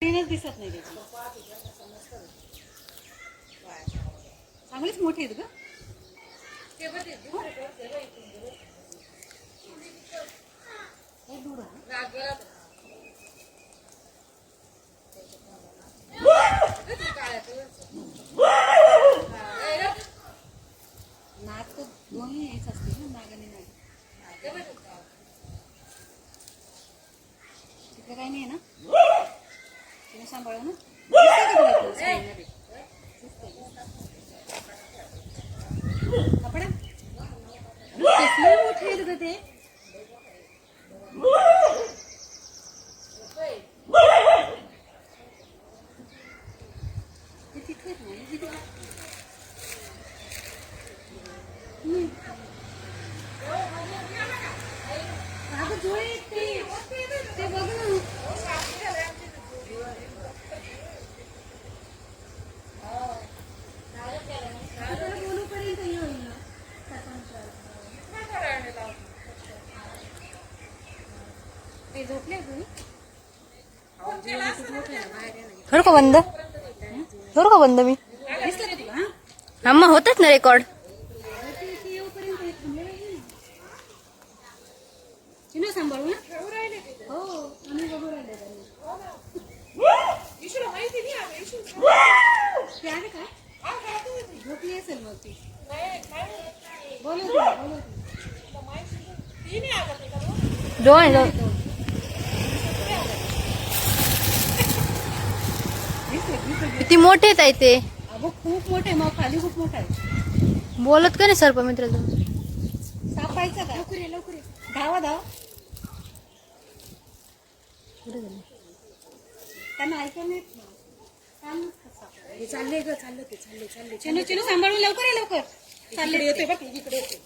दिसत नाही त्याची. चांगलीच मोठी आहेत ग. नाक तर दोन्ही हेच असते ना, नाग आणि नाग. तिकडे काही नाही ना, तिने सांभाळू ना. कपडा कसले मोठे आहेत ग ते. तिथे अगं जोळे ते बघ ना. बोलूपर्यंत हे होईल ना. ते झोपले तुम्ही. करू का बंद? करू का बंद मी? अम्मा होतच ना रेकॉर्ड. सांभाळू ना. हो आम्ही बघू राहिले. झोपली असेल मग ती. बोलत किती मोठे आहेत ते. अगं खूप मोठे, मग खाली खूप मोठा आहे. बोलत का नाही सर्प मित्र तू? साप पाहायचा का? लवकर धावा धाव. त्यांना ऐकायला येत नाही. चालले ग, चालले ते, चालले. चिनू सांभाळून लवकर ये, लवकर. चालले येते बघ, इकडे येते.